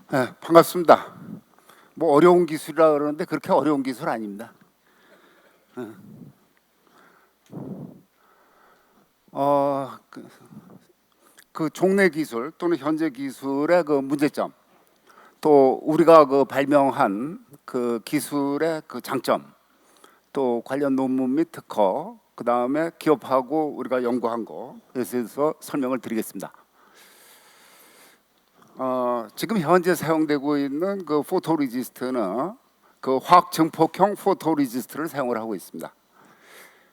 네, 반갑습니다. 뭐 어려운 기술이라 그러는데 그렇게 어려운 기술 아닙니다. 어, 그 종래 기술 또는 현재 기술의 그 문제점, 또 우리가 그 발명한 그 기술의 그 장점, 또 관련 논문 및 특허, 그 다음에 기업하고 우리가 연구한 거에 대해서 설명을 드리겠습니다. 지금 현재 사용되고 있는 그 포토리지스트는 그 화학 증폭형 포토리지스트를 사용을 하고 있습니다.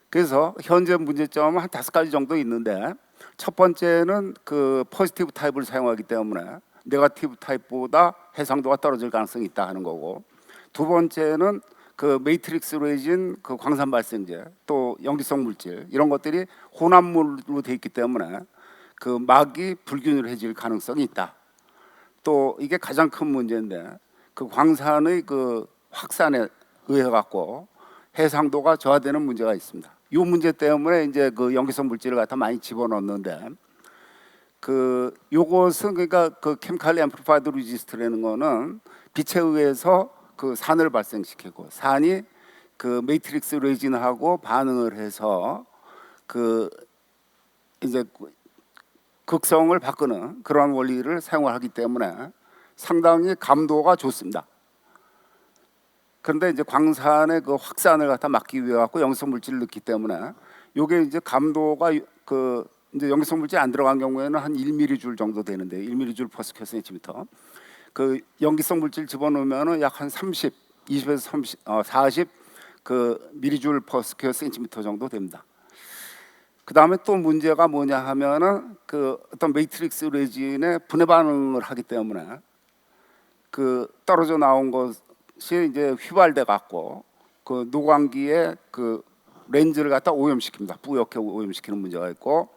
그래서 현재 문제점은 한 5가지 정도 있는데, 첫 번째는 그 포지티브 타입을 사용하기 때문에 네거티브 타입보다 해상도가 떨어질 가능성이 있다 하는 거고, 두 번째는 그 매트릭스 레진, 그 광산 발생제, 또 염기성 물질 이런 것들이 혼합물로 돼 있기 때문에 그 막이 불균일해질 가능성이 있다. 또 이게 가장 큰 문제인데, 그 광산의 그 확산에 의해 갖고 해상도가 저하되는 문제가 있습니다. 이 문제 때문에 이제 그 염기성 물질을 갖다 많이 집어넣는데, 그 요것은 그러니까 그 케미칼리 앰플리파이드 리지스트라는 거는 빛에 의해서 그 산을 발생시키고, 산이 그 매트릭스 레진하고 반응을 해서 그 이제 극성을 바꾸는 그런 원리를 사용하기 때문에 상당히 감도가 좋습니다. 그런데 이제 광산의 그 확산을 갖다 막기 위해 갖고 염기성 물질을 넣기 때문에 요게 이제 감도가 그 이제 염기성 물질 안 들어간 경우에는 한 1mJ 정도 되는데, 1mJ per square centimeter. 그 염기성 물질 집어넣으면은 약 한 30, 20에서 30, 40 그 미리줄 per square centimeter 정도 됩니다. 그 다음에 또 문제가 뭐냐 하면은 그 어떤 매트릭스 레진의 분해 반응을 하기 때문에 그 떨어져 나온 것이 이제 휘발돼 갖고 그 노광기에 그 렌즈를 갖다 오염시킵니다. 뿌옇게 오염시키는 문제가 있고,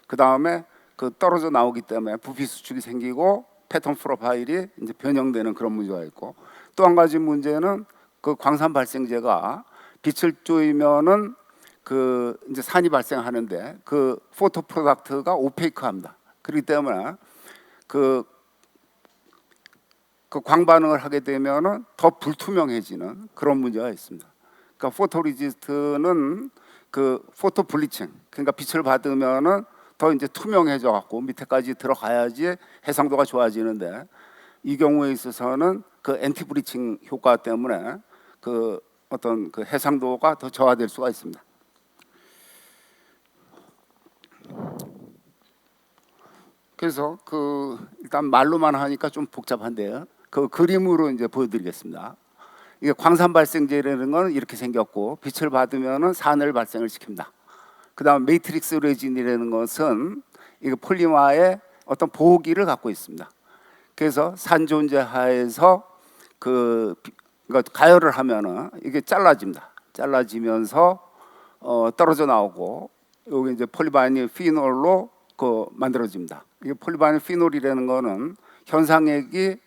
그 다음에 그 떨어져 나오기 때문에 부피 수축이 생기고 패턴 프로파일이 이제 변형되는 그런 문제가 있고, 또 한 가지 문제는 그 광산 발생제가 빛을 쬐면은 그 이제 산이 발생하는데 그 포토 프로덕트가 오페이크합니다. 그렇기 때문에 그 광반응을 하게 되면은 더 불투명해지는 그런 문제가 있습니다. 그러니까 포토리지스트는 그 포토 블리칭, 그러니까 빛을 받으면은 더 이제 투명해져 갖고 밑에까지 들어가야지 해상도가 좋아지는데, 이 경우에 있어서는 그 엔티 블리칭 효과 때문에 그 어떤 그 해상도가 더 저하될 수가 있습니다. 그래서 그 일단 말로만 하니까 좀 복잡한데요. 그 그림으로 이제 보여드리겠습니다. 이게 광산 발생제라는 건 이렇게 생겼고, 빛을 받으면은 산을 발생을 시킵니다. 그다음 매트릭스 레진이라는 것은 이게 폴리머의 어떤 보호기를 갖고 있습니다. 그래서 산 존재 하에서 그러니까 가열을 하면은 이게 잘라지면서 떨어져 나오고, 여기 이제 폴리바이닐 피놀로 그 만들어집니다. 이게 폴리바이닐 피놀이라는 거는 현상액이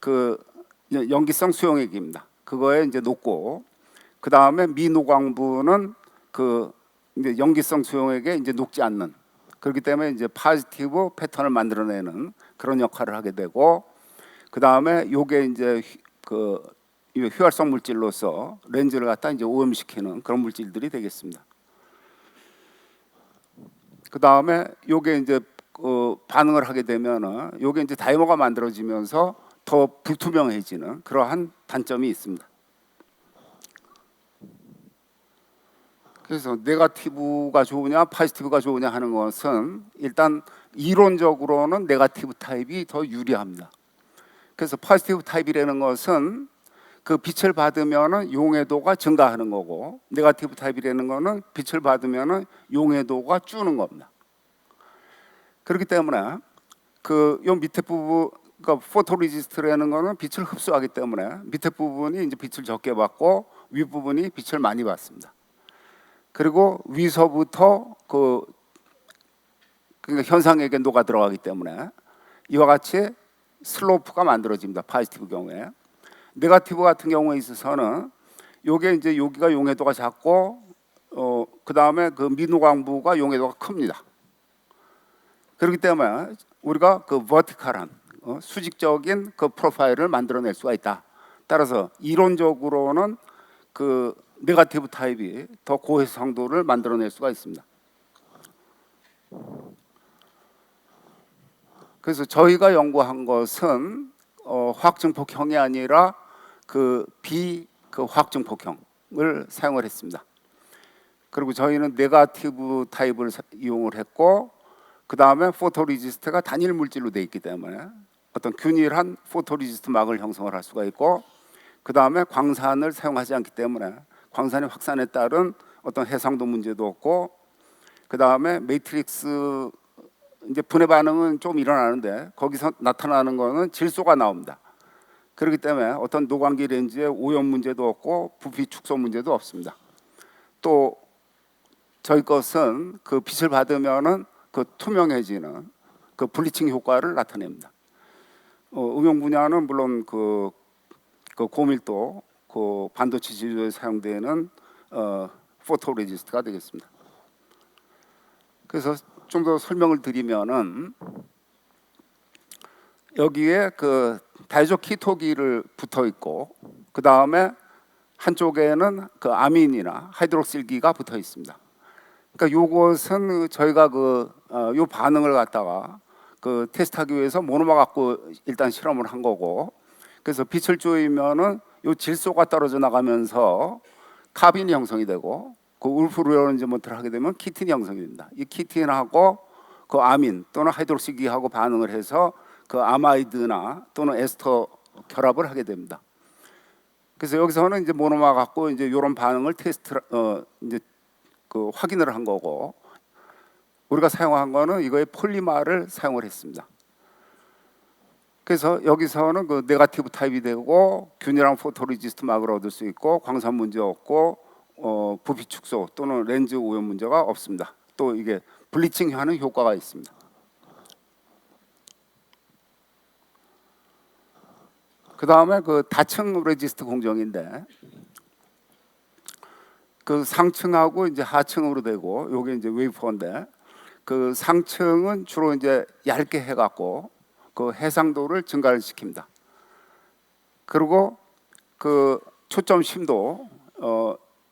그 염기성 수용액입니다. 그거에 이제 녹고, 그 다음에 미노광부는 그 이제 염기성 수용액에 이제 녹지 않는, 그렇기 때문에 이제 포지티브 패턴을 만들어내는 그런 역할을 하게 되고, 그 다음에 요게 이제 그 휘발성 물질로서 렌즈를 갖다 이제 오염시키는 그런 물질들이 되겠습니다. 그 다음에 요게 이제 반응을 하게 되면은 요게 이제 다이머가 만들어지면서 더 불투명해지는 그러한 단점이 있습니다. 그래서 네거티브가 좋으냐 포지티브가 좋으냐 하는 것은 일단 이론적으로는 네거티브 타입이 더 유리합니다. 그래서 포지티브 타입이라는 것은 그 빛을 받으면은 용해도가 증가하는 거고, 네거티브 타입이라는 거는 빛을 받으면은 용해도가 주는 겁니다. 그렇기 때문에 그 요 밑에 부분, 그러니까 포토리지스트라는 거는 빛을 흡수하기 때문에 밑에 부분이 이제 빛을 적게 받고 위 부분이 빛을 많이 받습니다. 그리고 위서부터 그러니까 현상에게 녹아 들어가기 때문에 이와 같이 슬로프가 만들어집니다. 포지티브 경우에. 네거티브 같은 경우에 있어서는 요게 이제 여기가 용해도가 작고 그 다음에 그 미노광부가 용해도가 큽니다. 그렇기 때문에 우리가 그 버티컬한 수직적인 그 프로파일을 만들어낼 수가 있다. 따라서 이론적으로는 그 네거티브 타입이 더 고해상도를 만들어낼 수가 있습니다. 그래서 저희가 연구한 것은 화학증폭형이 아니라 그 화학증폭형을 사용을 했습니다. 그리고 저희는 네거티브 타입을 이용을 했고, 그 다음에 포토리지스트가 단일 물질로 되어 있기 때문에 어떤 균일한 포토리지스트 막을 형성을 할 수가 있고, 그 다음에 광산을 사용하지 않기 때문에 광산의 확산에 따른 어떤 해상도 문제도 없고, 그 다음에 매트릭스 이제 분해 반응은 좀 일어나는데 거기서 나타나는 거는 질소가 나옵니다. 그렇기 때문에 어떤 노광기 렌즈의 오염 문제도 없고 부피 축소 문제도 없습니다. 또 저희 것은 그 빛을 받으면은 그 투명해지는 그 블리칭 효과를 나타냅니다. 응용 분야는 물론 그 고밀도 그 반도체 제조에 사용되는 포토레지스트가 되겠습니다. 그래서 좀 더 설명을 드리면은 여기에 그 다이조 키토기를 붙어 있고, 그 다음에 한쪽에는 그 아민이나 하이드록실기가 붙어 있습니다. 그러니까 요것은 저희가 요 반응을 갖다가 그 테스트하기 위해서 모노마 갖고 일단 실험을 한 거고, 그래서 빛을 쪼이면은 요 질소가 떨어져 나가면서 카빈이 형성이 되고, 그 울프루오렌즈먼트를 하게 되면 키틴이 형성이 됩니다. 이 키틴하고 그 아민 또는 하이드록시기하고 반응을 해서 그 아마이드나 또는 에스터 결합을 하게 됩니다. 그래서 여기서는 이제 모노마 갖고 이제 이런 반응을 이제 그 확인을 한 거고, 우리가 사용한 거는 이거의 폴리마를 사용을 했습니다. 그래서 여기서는 그 네거티브 타입이 되고 균일한 포토리지스트 막을 얻을 수 있고 광산 문제 없고 부피 축소 또는 렌즈 오염 문제가 없습니다. 또 이게 블리칭하는 효과가 있습니다. 그 다음에 그 다층 레지스트 공정인데, 그 상층하고 이제 하층으로 되고, 요게 이제 웨이퍼인데, 그 상층은 주로 이제 얇게 해갖고 그 해상도를 증가를 시킵니다. 그리고 그 초점 심도,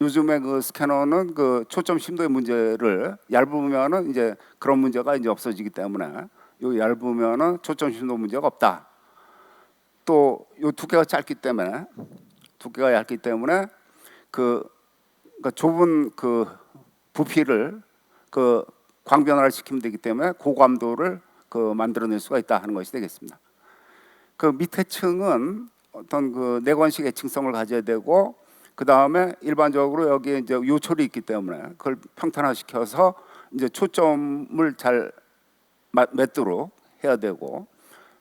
요즘에 그 스캐너는 그 초점 심도의 문제를 얇으면은 이제 그런 문제가 이제 없어지기 때문에 요 얇으면은 초점 심도 문제가 없다. 또 요 두께가 얇기 때문에 그러니까 좁은 그 부피를 그 광변화를 시키면 되기 때문에 고감도를 그 만들어낼 수가 있다 하는 것이 되겠습니다. 그 밑에 층은 어떤 그 내관식 애칭성을 가져야 되고, 그 다음에 일반적으로 여기에 이제 요철이 있기 때문에 그걸 평탄화시켜서 이제 초점을 잘 맺도록 해야 되고,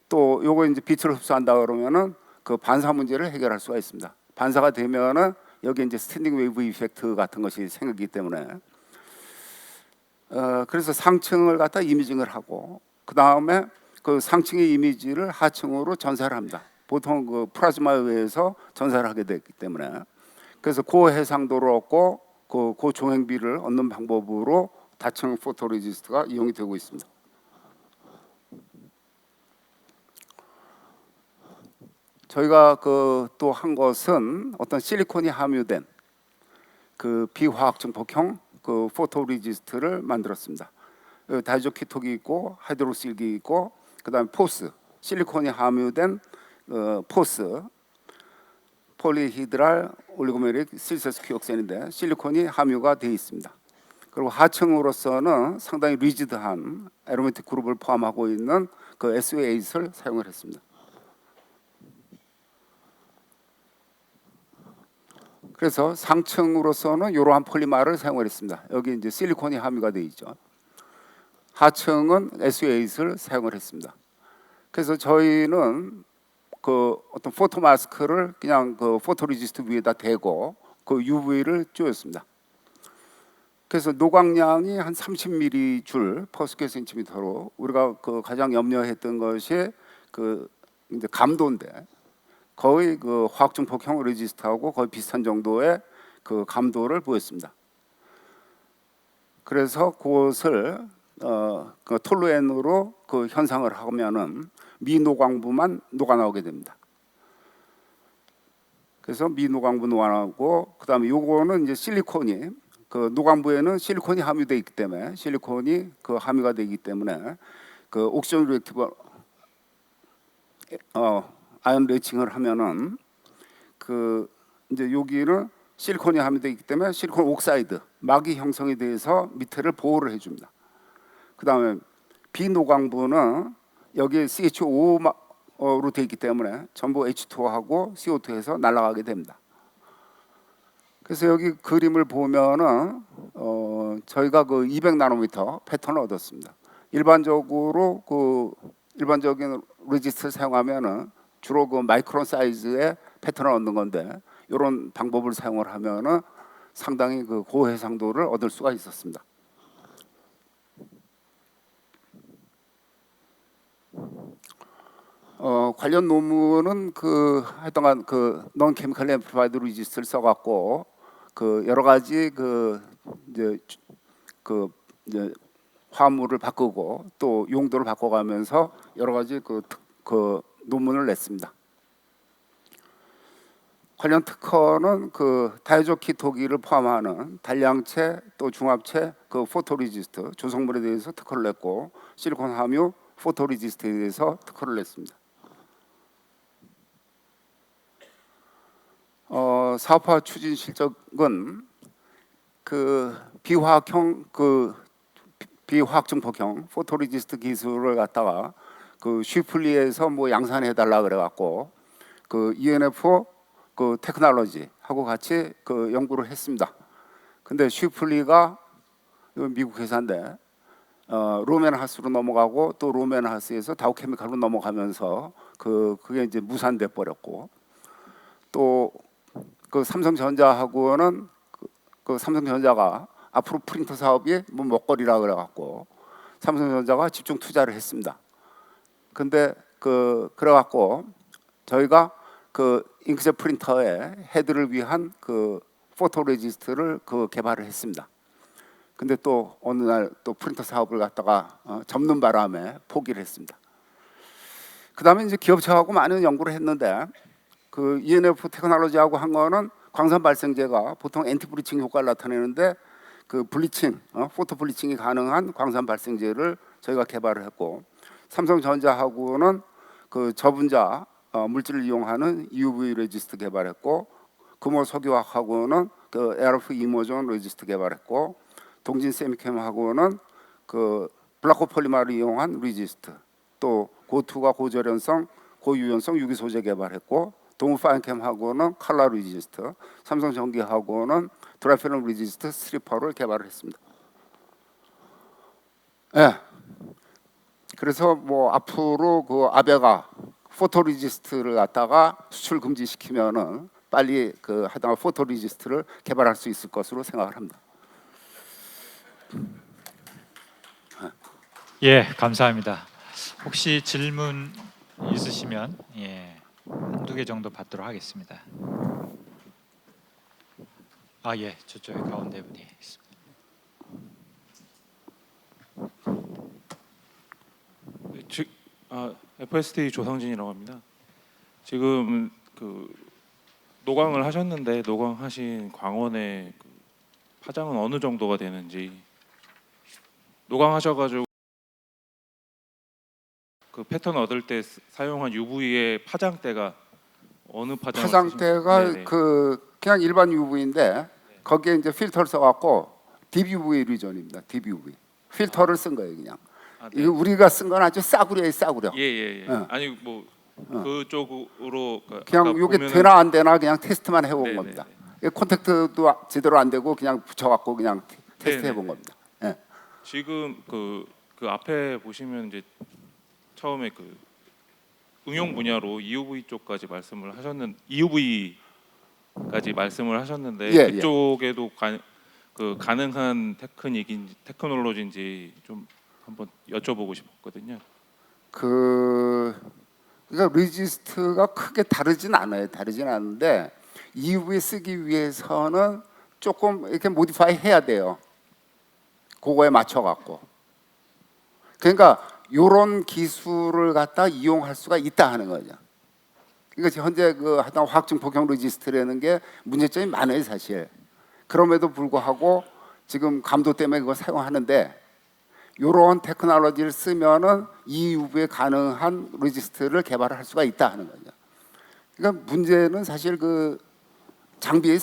또 요거 이제 빛을 흡수한다 그러면은 그 반사 문제를 해결할 수가 있습니다. 반사가 되면은 여기 이제 스탠딩 웨이브 이펙트 같은 것이 생기기 때문에 그래서 상층을 갖다 이미징을 하고, 그 다음에 그 상층의 이미지를 하층으로 전사를 합니다. 보통 그 플라즈마에 의해서 전사를 하게 되기 때문에, 그래서 고해상도를 얻고 고종횡비를 얻는 방법으로 다층 포토레지스트가 이용이 되고 있습니다. 저희가 그 또 한 것은 어떤 실리콘이 함유된 그 비화학 증폭형 그 포토레지스트를 만들었습니다. 다이조 키톡이 있고 하이드록실기 있고, 그다음에 포스, 실리콘이 함유된 포스, 폴리히드랄 올리고메릭 실세스 퀴옥센인데 실리콘이 함유가 되어 있습니다. 그리고 하층으로서는 상당히 리지드한 에로매틱 그룹을 포함하고 있는 그 SO8을 사용을 했습니다. 그래서 상층으로서는 이러한 폴리마를 사용을 했습니다. 여기 이제 실리콘이 함유가 되어 있죠. 하층은 SO8을 사용을 했습니다. 그래서 저희는 그 어떤 포토 마스크를 그냥 그 포토레지스트 위에다 대고 그 UV를 쪼였습니다. 그래서 노광량이 한 30ml 줄 per square centimeter로, 우리가 그 가장 염려했던 것이 그 이제 감도인데, 거의 그 화학증폭형 레지스트하고 거의 비슷한 정도의 그 감도를 보였습니다. 그래서 그것을 그 톨루엔으로 그 현상을 하면은 미노광부만 녹아 나오게 됩니다. 그래서 미노광부 녹아 나오고, 그다음에 요거는 이제 실리콘이, 그 노광부에는 실리콘이 함유되어 있기 때문에, 실리콘이 그 함유가 되기 때문에 그 옥시전 리액티브 아연 레칭을 하면은 그 이제 여기는 실리콘이 함유되어 있기 때문에 실리콘 옥사이드 막이 형성이 돼서 밑에를 보호를 해줍니다. 그다음에 비노광부는 여기 CH5로 되어 있기 때문에 전부 H2하고 CO2에서 날아가게 됩니다. 그래서 여기 그림을 보면은 저희가 그 200나노미터 패턴을 얻었습니다. 일반적으로 그 일반적인 레지스트를 사용하면은 주로 그 마이크론 사이즈의 패턴을 얻는 건데, 이런 방법을 사용을 하면은 상당히 그 고해상도를 얻을 수가 있었습니다. 관련 논문은 그 하여튼간 그 non chemical amplified resist를 써갖고 그 여러 가지 그 이제 화물을 바꾸고 또 용도를 바꿔가면서 여러 가지 그 논문을 냈습니다. 관련 특허는 그 다이조키토기를 포함하는 단량체 또 중합체 그 포토리지스트 조성물에 대해서 특허를 냈고, 실리콘 함유 포토리지스트에 대해서 특허를 냈습니다. 사업화 추진 실적은 그 비화학 증폭형 포토리지스트 기술을 갖다가 그 쉬플리에서 뭐 양산해 달라 그래 갖고 그 ENF 그 테크놀로지하고 같이 그 연구를 했습니다. 근데 쉬플리가 미국 회사인데 로멘하스로 넘어가고 또 로멘하스에서 다우케미칼로 넘어가면서 그게 이제 무산돼 버렸고, 또 그 삼성전자하고는 그 삼성전자가 앞으로 프린터 사업이 뭐 먹거리라 그래 갖고 삼성전자가 집중 투자를 했습니다. 근데 그래 갖고 저희가 그 잉크젯 프린터의 헤드를 위한 그 포토레지스트를 개발을 했습니다. 근데 또 어느 날 또 프린터 사업을 갖다가 접는 바람에 포기를 했습니다. 그다음에 이제 기업체하고 많은 연구를 했는데, 그 ENF 테크놀로지하고 한 거는 광산 발생제가 보통 엔티 블리칭 효과를 나타내는데 그 블리칭, 포토 블리칭이 가능한 광산 발생제를 저희가 개발을 했고, 삼성전자하고는 그 저분자 물질을 이용하는 UV 레지스트 개발했고, 금호석유화학하고는 그 ARF 이모전 레지스트 개발했고, 동진 세미캠하고는 그 블라코폴리마를 이용한 레지스트, 또 고투가 고절연성 고유연성 유기 소재 개발했고, 동우파인캠하고는 칼라 레지스트, 삼성전기하고는 드라이필름 레지스트 스트리퍼를 개발을 했습니다. 예. 그래서 뭐 앞으로 그 아베가 포토리지스트를 갖다가 수출 금지시키면은 빨리 그 하다가 포토리지스트를 개발할 수 있을 것으로 생각을 합니다. 예, 감사합니다. 혹시 질문 있으시면 한두 개 정도 받도록 하겠습니다. 예, 저쪽에 가운데 분이 있습니다. FST 조상진이라고 합니다. 지금 그 노광을 하셨는데 노광하신 광원의 그 파장은 어느 정도가 되는지, 노광하셔가지고 그 패턴 얻을 때 사용한 UV의 파장대가 어느 파장대가 그냥 일반 UV인데 거기에 이제 필터를 써갖고 DUV 리전입니다. DUV 필터를 쓴 거예요, 그냥. 네. 이거 우리가 쓴 건 아주 싸구려에 싸구려. 예. 아니 뭐 그쪽으로 그냥 이게 보면은... 되나 안 되나 그냥 테스트만 해본 네네. 겁니다. 콘택트도 제대로 안 되고 그냥 붙여갖고 그냥 테스트 해본 겁니다. 예. 지금 그 앞에 보시면 이제 처음에 그 응용 분야로 EUV 쪽까지 말씀을 하셨는 EUV까지 말씀을 하셨는데, 예, 그쪽에도 가능한 테크놀로지인지 좀 한번 여쭤보고 싶었거든요. 그러니까 레지스트가 크게 다르진 않아요. 다르진 않은데 EUV 쓰기 위해서는 조금 이렇게 모디파이 해야 돼요. 그거에 맞춰 갖고. 그러니까 이런 기술을 갖다 이용할 수가 있다 하는 거죠. 그러니까 현재 그 하여튼 화학 증폭형 레지스트라는 게 문제점이 많아요, 사실. 그럼에도 불구하고 지금 감도 때문에 그걸 사용하는데 이런 테크놀로지를 쓰면은 EUV에 가능한 레지스트를 개발을 할 수가 있다 하는 거죠. 그러니까 문제는 사실 그 장비의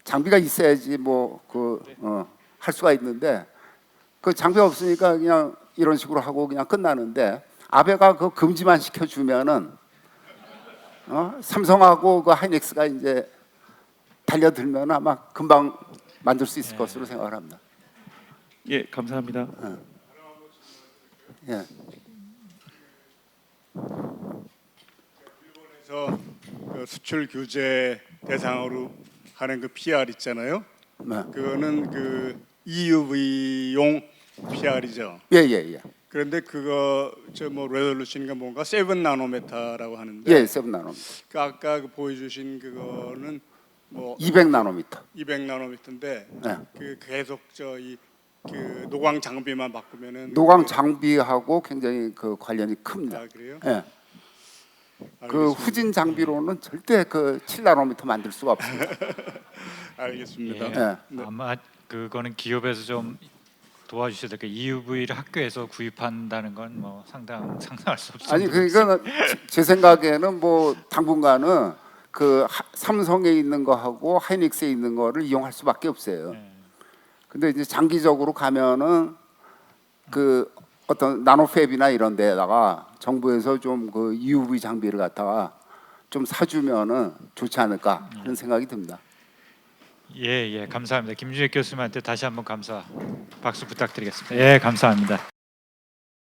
장비가 있어야지 뭐 할 수가 있는데 그 장비 없으니까 그냥 이런 식으로 하고 그냥 끝나는데 아베가 그 금지만 시켜주면은 삼성하고 그 하이닉스가 이제 달려들면 아마 금방 만들 수 있을 것으로 생각을 합니다. 예, 감사합니다. 예. 그래서 그 수출 규제 대상으로 하는 그 PR 있잖아요. 네. 그거는 그 EUV용 PR이죠. 예. 그런데 그거 저 뭐 레졸루션인가 뭔가 7 나노미터라고 하는데 예, 7 나노미터. 그 아까 그 보여주신 그거는 뭐 200 나노미터. 200 나노미터인데 예. 그 계속 저이 그 노광 장비만 바꾸면은 노광 장비하고 굉장히 그 관련이 큽니다. 아 그래요? 예. 그 알겠습니다. 후진 장비로는 절대 그 7 나노미터 만들 수가 없습니다. 알겠습니다. 예. 예. 네. 아마 그거는 기업에서 좀 도와주셔야 될 게 EUV를 학교에서 구입한다는 건 뭐 상상할 수 없습니다. 아니 그러니까 제 생각에는 뭐 당분간은 그 삼성에 있는 거하고 하이닉스에 있는 거를 이용할 수밖에 없어요. 예. 근데 이제 장기적으로 가면은 그 어떤 나노팹이나 이런 데다가 정부에서 좀 그 EUV 장비를 갖다가 좀 사주면은 좋지 않을까 그런 생각이 듭니다. 예, 감사합니다. 김준익 교수님한테 다시 한번 박수 부탁드리겠습니다. 예, 감사합니다.